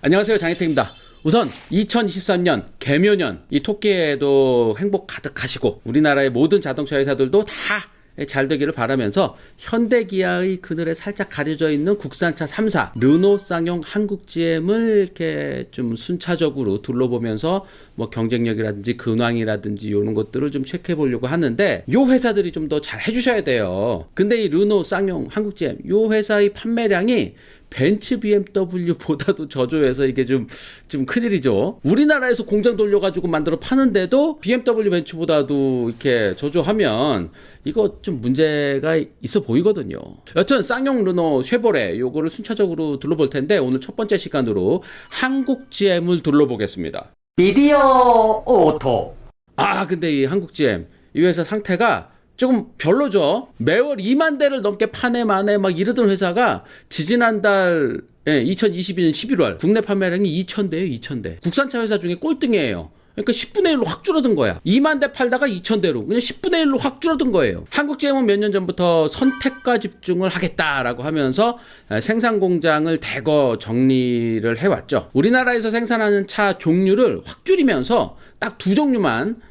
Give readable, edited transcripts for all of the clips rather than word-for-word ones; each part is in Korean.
안녕하세요, 장혜택입니다. 우선 2023년 개묘년 이 토끼에도 행복 가득하시고 우리나라의 모든 자동차 회사들도 다 잘 되기를 바라면서 현대기아의 그늘에 살짝 가려져 있는 국산차 3사 르노, 쌍용, 한국 GM을 이렇게 좀 순차적으로 둘러보면서 뭐 경쟁력이라든지 근황이라든지 이런 것들을 좀 체크해 보려고 하는데 요 회사들이 좀 더 잘 해주셔야 돼요. 근데 이 르노, 쌍용, 한국 GM 요 회사의 판매량이 벤츠 BMW보다도 저조해서 이게 좀 큰일이죠. 우리나라에서 공장 돌려가지고 만들어 파는데도 BMW 벤츠보다도 이렇게 저조하면 이거 좀 문제가 있어 보이거든요. 여튼 쌍용, 르노, 쉐보레 요거를 순차적으로 둘러볼 텐데 오늘 첫 번째 시간으로 한국 GM을 둘러보겠습니다. 미디어 오토. 근데 이 한국 GM 이 회사 상태가 조금 별로죠. 매월 2만 대를 넘게 파네 마네 막 이러던 회사가 지지난달 2022년 11월 국내 판매량이 2,000대예요. 2,000대. 국산차 회사 중에 꼴등이에요. 그러니까 10분의 1로 확 줄어든 거야. 2만 대 팔다가 2,000대로 그냥 10분의 1로 확 줄어든 거예요. 한국 GM은 몇 년 전부터 선택과 집중을 하겠다라고 하면서 생산 공장을 대거 정리를 해왔죠. 우리나라에서 생산하는 차 종류를 확 줄이면서 딱 두 종류만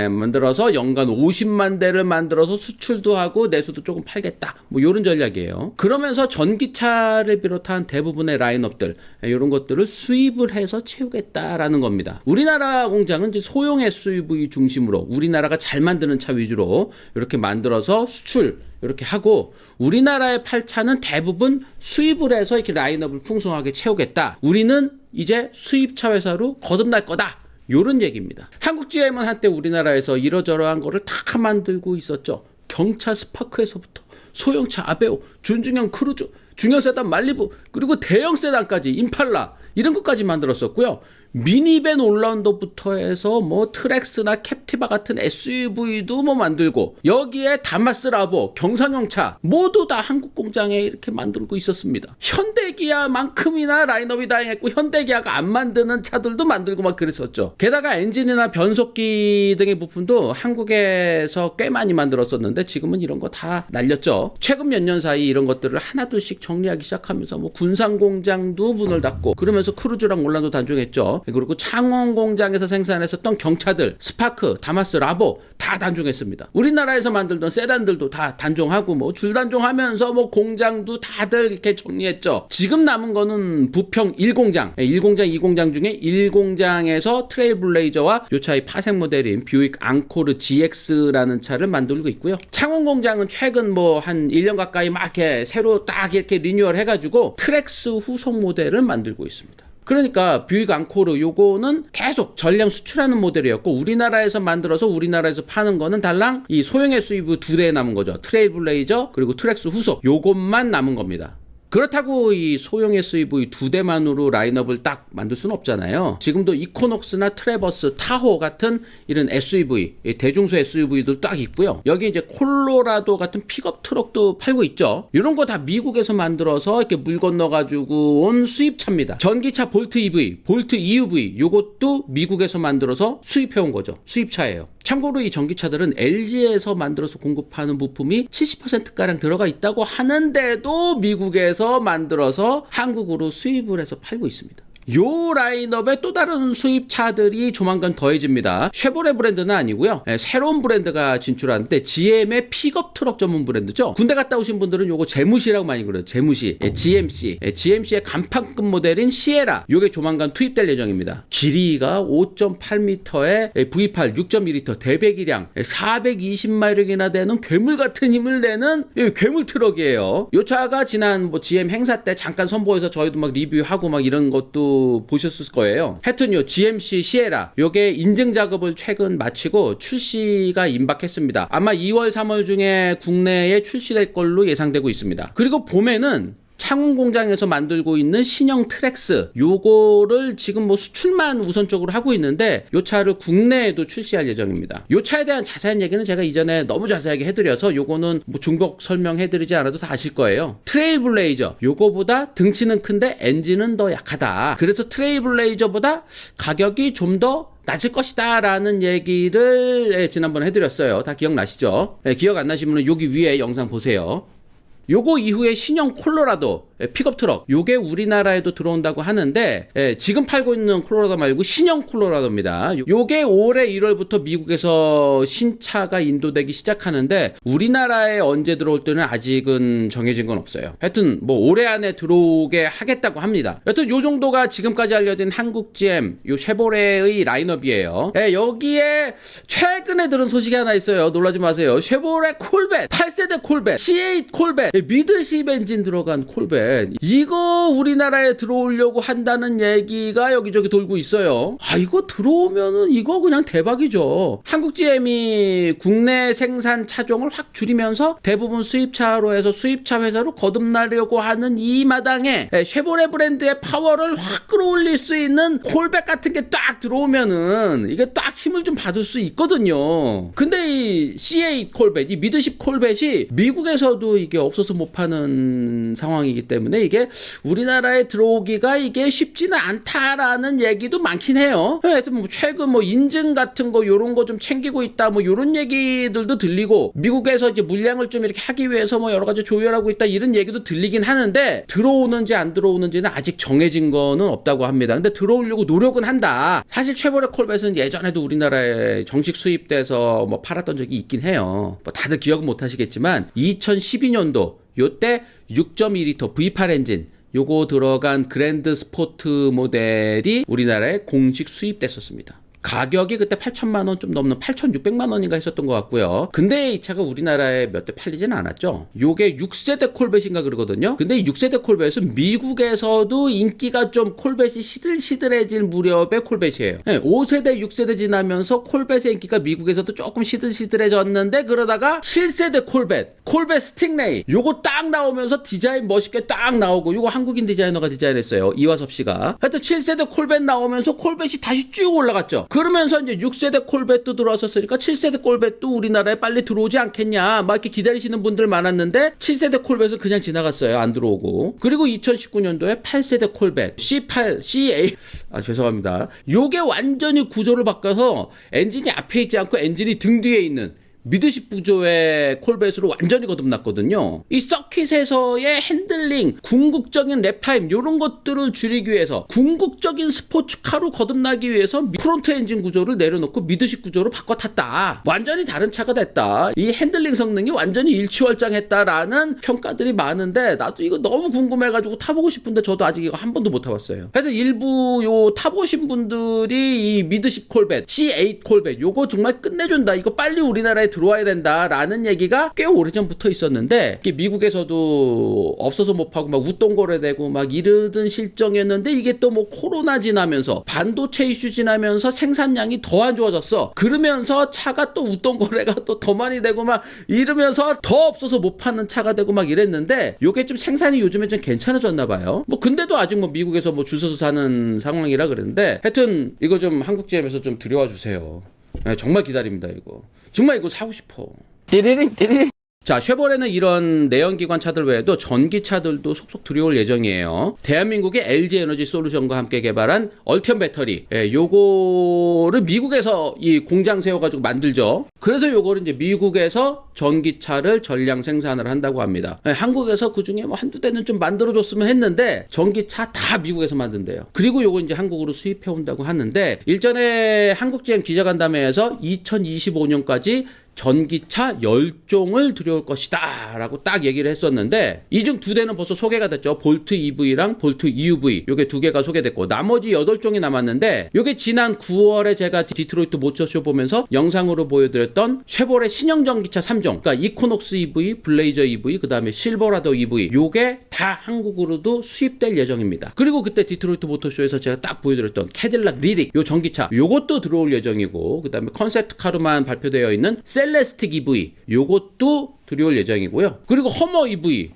만들어서 연간 50만 대를 만들어서 수출도 하고 내수도 조금 팔겠다. 뭐 이런 전략이에요. 그러면서 전기차를 비롯한 대부분의 라인업들 이런 것들을 수입을 해서 채우겠다라는 겁니다. 우리나라 공장은 이제 소형 SUV 중심으로 우리나라가 잘 만드는 차 위주로 이렇게 만들어서 수출 이렇게 하고 우리나라의 팔 차는 대부분 수입을 해서 이렇게 라인업을 풍성하게 채우겠다. 우리는 이제 수입차 회사로 거듭날 거다. 요런 얘기입니다. 한국 GM은 한때 우리나라에서 이러저러한 거를 다 만들고 있었죠. 경차 스파크에서부터 소형차 아베오, 준중형 크루즈, 중형 세단 말리부, 그리고 대형 세단까지 임팔라 이런 것까지 만들었었고요. 미니밴 올라운더부터 해서 뭐 트렉스나 캡티바 같은 SUV도 뭐 만들고 여기에 다마스 라보, 경상용차 모두 다 한국 공장에 이렇게 만들고 있었습니다. 현대기아만큼이나 라인업이 다양했고 현대기아가 안 만드는 차들도 만들고 막 그랬었죠. 게다가 엔진이나 변속기 등의 부품도 한국에서 꽤 많이 만들었었는데 지금은 이런 거 다 날렸죠. 최근 몇 년 사이 이런 것들을 하나둘씩 정리하기 시작하면서 뭐 군산 공장도 문을 닫고 그러면서 크루즈랑 올란도 단종했죠. 그리고 창원 공장에서 생산했었던 경차들, 스파크, 다마스, 라보 다 단종했습니다. 우리나라에서 만들던 세단들도 다 단종하고 뭐 줄단종하면서 뭐 공장도 다들 이렇게 정리했죠. 지금 남은 거는 부평 1공장, 1공장, 2공장 중에 1공장에서 트레일블레이저와 요 차의 파생 모델인 뷰익 앙코르 GX라는 차를 만들고 있고요. 창원 공장은 최근 뭐 한 1년 가까이 막 이렇게 새로 딱 이렇게 리뉴얼 해가지고 트랙스 후속 모델을 만들고 있습니다. 그러니까 뷰익 앙코르 요거는 계속 전량 수출하는 모델이었고 우리나라에서 만들어서 우리나라에서 파는 거는 달랑 이 소형 SUV 2대 남은 거죠. 트레일블레이저 그리고 트랙스 후속 요것만 남은 겁니다. 그렇다고 이 소형 SUV 2대만으로 라인업을 딱 만들 수는 없잖아요. 지금도 이코녹스나 트래버스, 타호 같은 이런 SUV, 대중소 SUV도 딱 있고요. 여기 이제 콜로라도 같은 픽업 트럭도 팔고 있죠. 이런 거 다 미국에서 만들어서 이렇게 물 건너가지고 온 수입차입니다. 전기차 볼트 EV, 볼트 EUV 요것도 미국에서 만들어서 수입해온 거죠. 수입차예요. 참고로 이 전기차들은 LG에서 만들어서 공급하는 부품이 70%가량 들어가 있다고 하는데도 미국에서 만들어서 한국으로 수입을 해서 팔고 있습니다. 요 라인업에 또 다른 수입차들이 조만간 더해집니다. 쉐보레 브랜드는 아니고요. 새로운 브랜드가 진출하는데 GM의 픽업 트럭 전문 브랜드죠. 군대 갔다 오신 분들은 요거 제무시라고 많이 그래요. 제무시. GMC. GMC의 간판급 모델인 시에라. 요게 조만간 투입될 예정입니다. 길이가 5.8m에 V8 6.2L 대배기량 420마력이나 되는 괴물 같은 힘을 내는 괴물 트럭이에요. 요 차가 지난 뭐 GM 행사 때 잠깐 선보여서 저희도 막 리뷰하고 막 이런 것도 보셨을 거예요. 하여튼 요 GMC 시에라 요게 인증 작업을 최근 마치고 출시가 임박했습니다. 아마 2월 3월 중에 국내에 출시될 걸로 예상되고 있습니다. 그리고 봄에는 창원 공장에서 만들고 있는 신형 트랙스 요거를 지금 뭐 수출만 우선적으로 하고 있는데 요 차를 국내에도 출시할 예정입니다. 요 차에 대한 자세한 얘기는 제가 이전에 너무 자세하게 해드려서 요거는 뭐 중복 설명해드리지 않아도 다 아실 거예요. 트레일블레이저 요거보다 등치는 큰데 엔진은 더 약하다. 그래서 트레일블레이저보다 가격이 좀 더 낮을 것이다 라는 얘기를 지난번에 해드렸어요. 다 기억나시죠? 기억 안 나시면 여기 위에 영상 보세요. 요거 이후에 신형 콜로라도 픽업 트럭 요게 우리나라에도 들어온다고 하는데 지금 팔고 있는 콜로라도 말고 신형 콜로라도입니다. 요게 올해 1월부터 미국에서 신차가 인도되기 시작하는데 우리나라에 언제 들어올 때는 아직은 정해진 건 없어요. 하여튼 뭐 올해 안에 들어오게 하겠다고 합니다. 여튼 요 정도가 지금까지 알려진 한국 GM 요 쉐보레의 라인업이에요. 여기에 최근에 들은 소식이 하나 있어요. 놀라지 마세요. 쉐보레 콜벳 8세대 콜벳 C8 콜벳 미드십 엔진 들어간 콜벳 이거 우리나라에 들어오려고 한다는 얘기가 여기저기 돌고 있어요. 이거 들어오면은 이거 그냥 대박이죠. 한국 GM이 국내 생산 차종을 확 줄이면서 대부분 수입차로 해서 수입차 회사로 거듭나려고 하는 이 마당에 쉐보레 브랜드의 파워를 확 끌어올릴 수 있는 콜벳 같은 게 딱 들어오면은 이게 딱 힘을 좀 받을 수 있거든요. 근데 이 C8 콜벳, 이 미드십 콜벳이 미국에서도 이게 없어서 못 파는 상황이기 때문에 이게 우리나라에 들어오기가 이게 쉽지는 않다라는 얘기도 많긴 해요. 하여튼 뭐 최근 뭐 인증 같은 거 요런 거 좀 챙기고 있다 뭐 요런 얘기들도 들리고 미국에서 이제 물량을 좀 이렇게 하기 위해서 뭐 여러 가지 조율하고 있다 이런 얘기도 들리긴 하는데 들어오는지 안 들어오는지는 아직 정해진 거는 없다고 합니다. 근데 들어오려고 노력은 한다. 사실 쉐보레 콜벳은 예전에도 우리나라에 정식 수입돼서 뭐 팔았던 적이 있긴 해요. 뭐 다들 기억은 못 하시겠지만 2012년도 요때 6.2L V8 엔진 요거 들어간 그랜드 스포트 모델이 우리나라에 공식 수입됐었습니다. 가격이 그때 8천만 원 좀 넘는 8,600만 원인가 했었던 것 같고요. 근데 이 차가 우리나라에 몇 대 팔리지는 않았죠. 요게 6세대 콜벳인가 그러거든요. 근데 이 6세대 콜벳은 미국에서도 인기가 좀 콜벳이 시들시들해질 무렵의 콜벳이에요. 5세대, 6세대 지나면서 콜벳의 인기가 미국에서도 조금 시들시들해졌는데 그러다가 7세대 콜벳 스팅레이 요거 딱 나오면서 디자인 멋있게 딱 나오고 요거 한국인 디자이너가 디자인했어요. 이화섭 씨가. 하여튼 7세대 콜벳 나오면서 콜벳이 다시 쭉 올라갔죠. 그러면서 이제 6세대 콜벳도 들어왔었으니까 7세대 콜벳도 우리나라에 빨리 들어오지 않겠냐 막 이렇게 기다리시는 분들 많았는데 7세대 콜벳은 그냥 지나갔어요. 안 들어오고. 그리고 2019년도에 8세대 콜벳 C8, C8 죄송합니다. 요게 완전히 구조를 바꿔서 엔진이 앞에 있지 않고 엔진이 등 뒤에 있는 미드십 구조의 콜벳으로 완전히 거듭났거든요. 이 서킷에서의 핸들링, 궁극적인 랩타임 이런 것들을 줄이기 위해서 궁극적인 스포츠카로 거듭나기 위해서 프론트 엔진 구조를 내려놓고 미드십 구조로 바꿔 탔다. 완전히 다른 차가 됐다. 이 핸들링 성능이 완전히 일취월장했다라는 평가들이 많은데 나도 이거 너무 궁금해가지고 타보고 싶은데 저도 아직 이거 한 번도 못 타봤어요. 하여튼 일부 요 타보신 분들이 이 미드십 콜벳, C8 콜벳 요거 정말 끝내준다. 이거 빨리 우리나라에 들어와야 된다라는 얘기가 꽤 오래전부터 있었는데 이게 미국에서도 없어서 못 파고 막 웃돈거래되고 막 이러던 실정이었는데 이게 또 뭐 코로나 지나면서 반도체 이슈 지나면서 생산량이 더 안 좋아졌어. 그러면서 차가 또 웃돈거래가 또 더 많이 되고 막 이러면서 더 없어서 못 파는 차가 되고 막 이랬는데 요게 좀 생산이 요즘에 좀 괜찮아졌나 봐요. 뭐 근데도 아직 뭐 미국에서 뭐 줄 서서 사는 상황이라 그랬는데 하여튼 이거 좀 한국 GM에서 좀 들여와 주세요. 정말 기다립니다 이거. 정말 이거 사고 싶어. 띠리링. 자, 쉐보레는 이런 내연기관 차들 외에도 전기차들도 속속 들여올 예정이에요. 대한민국의 LG에너지 솔루션과 함께 개발한 얼티엄 배터리. 요거를 미국에서 이 공장 세워가지고 만들죠. 그래서 요거를 이제 미국에서 전기차를 전량 생산을 한다고 합니다. 한국에서 그 중에 뭐 한두 대는 좀 만들어줬으면 했는데 전기차 다 미국에서 만든대요. 그리고 요거 이제 한국으로 수입해 온다고 하는데 일전에 한국 GM 기자간담회에서 2025년까지 전기차 10종을 들여올 것이다 라고 딱 얘기를 했었는데 이 중 2대는 벌써 소개가 됐죠. 볼트 EV랑 볼트 EUV 요게 2개가 소개됐고 나머지 8종이 남았는데 요게 지난 9월에 제가 디트로이트 모터쇼 보면서 영상으로 보여드렸던 쉐보레 신형 전기차 3종 그러니까 이코녹스 EV, 블레이저 EV, 그 다음에 실버라도 EV 요게 다 한국으로도 수입될 예정입니다. 그리고 그때 디트로이트 모터쇼에서 제가 딱 보여드렸던 캐딜락 리릭 요 전기차 요것도 들어올 예정이고 그 다음에 컨셉트카로만 발표되어 있는 셀레스틱 EV 요것도 들여올 예정이고요. 그리고 허머 EV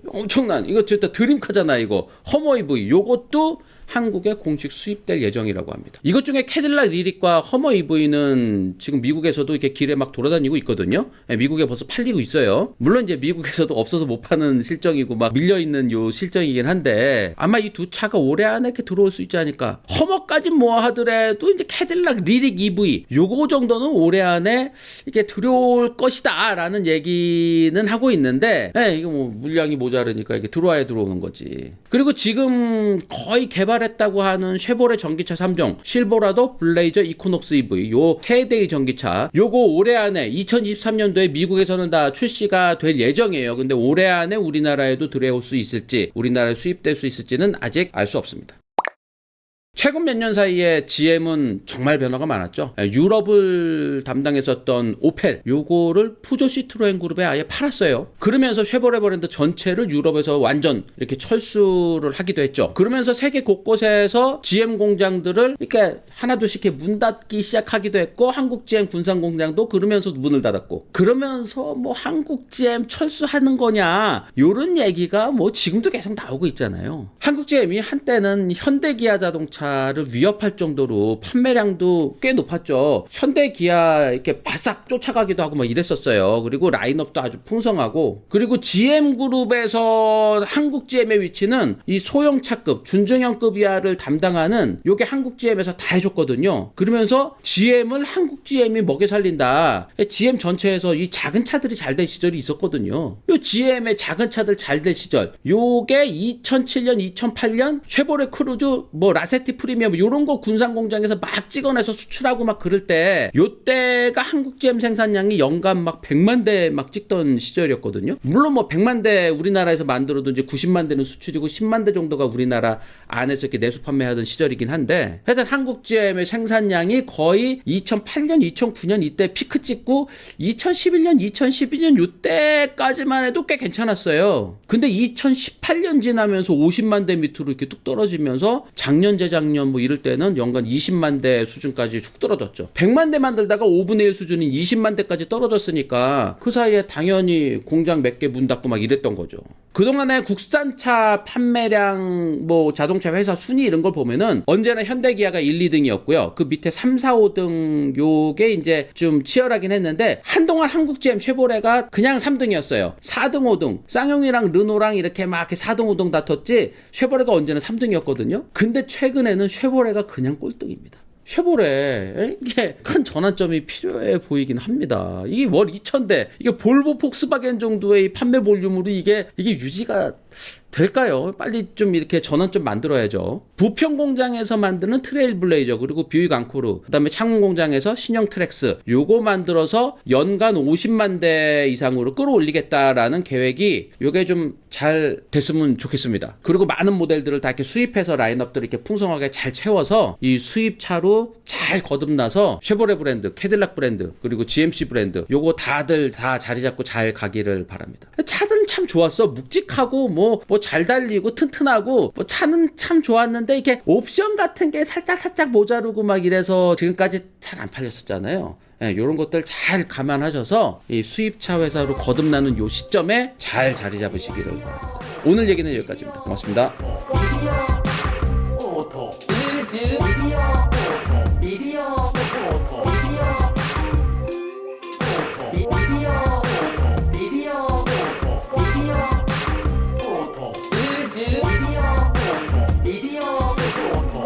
엄청난 이거 진짜 드림카잖아 이거 허머 EV 요것도 한국에 공식 수입될 예정이라고 합니다. 이것 중에 캐딜락 리릭과 허머 EV는 지금 미국에서도 이렇게 길에 막 돌아다니고 있거든요. 미국에 벌써 팔리고 있어요. 물론 이제 미국에서도 없어서 못 파는 실정이고 막 밀려있는 요 실정이긴 한데 아마 이 두 차가 올해 안에 이렇게 들어올 수 있지 않을까. 허머까지 뭐 하더라도 이제 캐딜락 리릭 EV 요거 정도는 올해 안에 이렇게 들어올 것이다 라는 얘기는 하고 있는데 이게 뭐 물량이 모자르니까 이게 들어와야 들어오는 거지. 그리고 지금 거의 개발했다고 하는 쉐보레 전기차 3종 실버라도, 블레이저, 이코녹스 EV 요 세 대의 전기차 요거 올해 안에 2023년도에 미국에서는 다 출시가 될 예정이에요. 근데 올해 안에 우리나라에도 들어올 수 있을지 우리나라에 수입될 수 있을지는 아직 알 수 없습니다. 최근 몇 년 사이에 GM은 정말 변화가 많았죠. 유럽을 담당했었던 오펠 요거를 푸조 시트로엔 그룹에 아예 팔았어요. 그러면서 쉐보레 브랜드 전체를 유럽에서 완전 이렇게 철수를 하기도 했죠. 그러면서 세계 곳곳에서 GM 공장들을 이렇게 하나둘씩 이렇게 문 닫기 시작하기도 했고 한국 GM 군산 공장도 그러면서 문을 닫았고 그러면서 뭐 한국 GM 철수하는 거냐 요런 얘기가 뭐 지금도 계속 나오고 있잖아요. 한국 GM이 한때는 현대기아 자동차 를 위협할 정도로 판매량도 꽤 높았죠. 현대 기아 이렇게 바싹 쫓아가기도 하고 막 이랬었어요. 그리고 라인업도 아주 풍성하고 그리고 GM 그룹에서 한국 GM의 위치는 이 소형차급 준중형급 이하를 담당하는 요게 한국 GM에서 다 해줬거든요. 그러면서 GM을 한국 GM이 먹여 살린다. GM 전체에서 이 작은 차들이 잘 될 시절이 있었거든요. 요 GM의 작은 차들 잘 될 시절 요게 2007년 2008년 쉐보레 크루즈 뭐 라세티 프리미엄 이런 거 군산 공장에서 막 찍어내서 수출하고 막 그럴 때 요때가 한국 GM 생산량이 연간 막 100만 대 막 찍던 시절이었거든요. 물론 뭐 100만 대 우리나라에서 만들어도 이제 90만 대는 수출이고 10만 대 정도가 우리나라 안에서 이렇게 내수 판매하던 시절이긴 한데 하여튼 한국 GM의 생산량이 거의 2008년 2009년 이때 피크 찍고 2011년 2012년 요때까지만 해도 꽤 괜찮았어요. 근데 2018년 지나면서 50만 대 밑으로 이렇게 뚝 떨어지면서 작년 재작년 뭐 이럴 때는 연간 20만 대 수준까지 쭉 떨어졌죠. 100만 대 만들다가 5분의 1 수준인 20만 대까지 떨어졌으니까 그 사이에 당연히 공장 몇 개 문 닫고 막 이랬던 거죠. 그동안에 국산차 판매량 뭐 자동차 회사 순위 이런 걸 보면은 언제나 현대기아가 1, 2등이었고요. 그 밑에 3, 4, 5등 요게 이제 좀 치열하긴 했는데 한동안 한국 GM 쉐보레가 그냥 3등이었어요. 4등, 5등 쌍용이랑 르노랑 이렇게 막 이렇게 4등, 5등 다퉜지 쉐보레가 언제나 3등이었거든요. 근데 최근에는 쉐보레가 그냥 꼴등입니다. 쉐보레 이게 큰 전환점이 필요해 보이긴 합니다. 이게 월 2,000대 이게 볼보 폭스바겐 정도의 판매 볼륨으로 이게 유지가 될까요? 빨리 좀 이렇게 전환점 만들어야죠. 부평 공장에서 만드는 트레일블레이저 그리고 뷰익 앙코르 그다음에 창원 공장에서 신형 트랙스 요거 만들어서 연간 50만 대 이상으로 끌어올리겠다라는 계획이 요게 좀 잘 됐으면 좋겠습니다. 그리고 많은 모델들을 다 이렇게 수입해서 라인업들을 이렇게 풍성하게 잘 채워서 이 수입차로 잘 거듭나서 쉐보레 브랜드, 캐딜락 브랜드 그리고 GMC 브랜드 요거 다들 다 자리 잡고 잘 가기를 바랍니다. 차들은 참 좋았어. 묵직하고 뭐 잘 달리고 튼튼하고 뭐 차는 참 좋았는데 이게 옵션 같은 게 살짝 모자르고 막 이래서 지금까지 잘 안 팔렸었잖아요. 이런 것들 잘 감안하셔서 이 수입차 회사로 거듭나는 요 시점에 잘 자리 잡으시기를 바랍니다. 오늘 얘기는 여기까지입니다. 고맙습니다. 오토.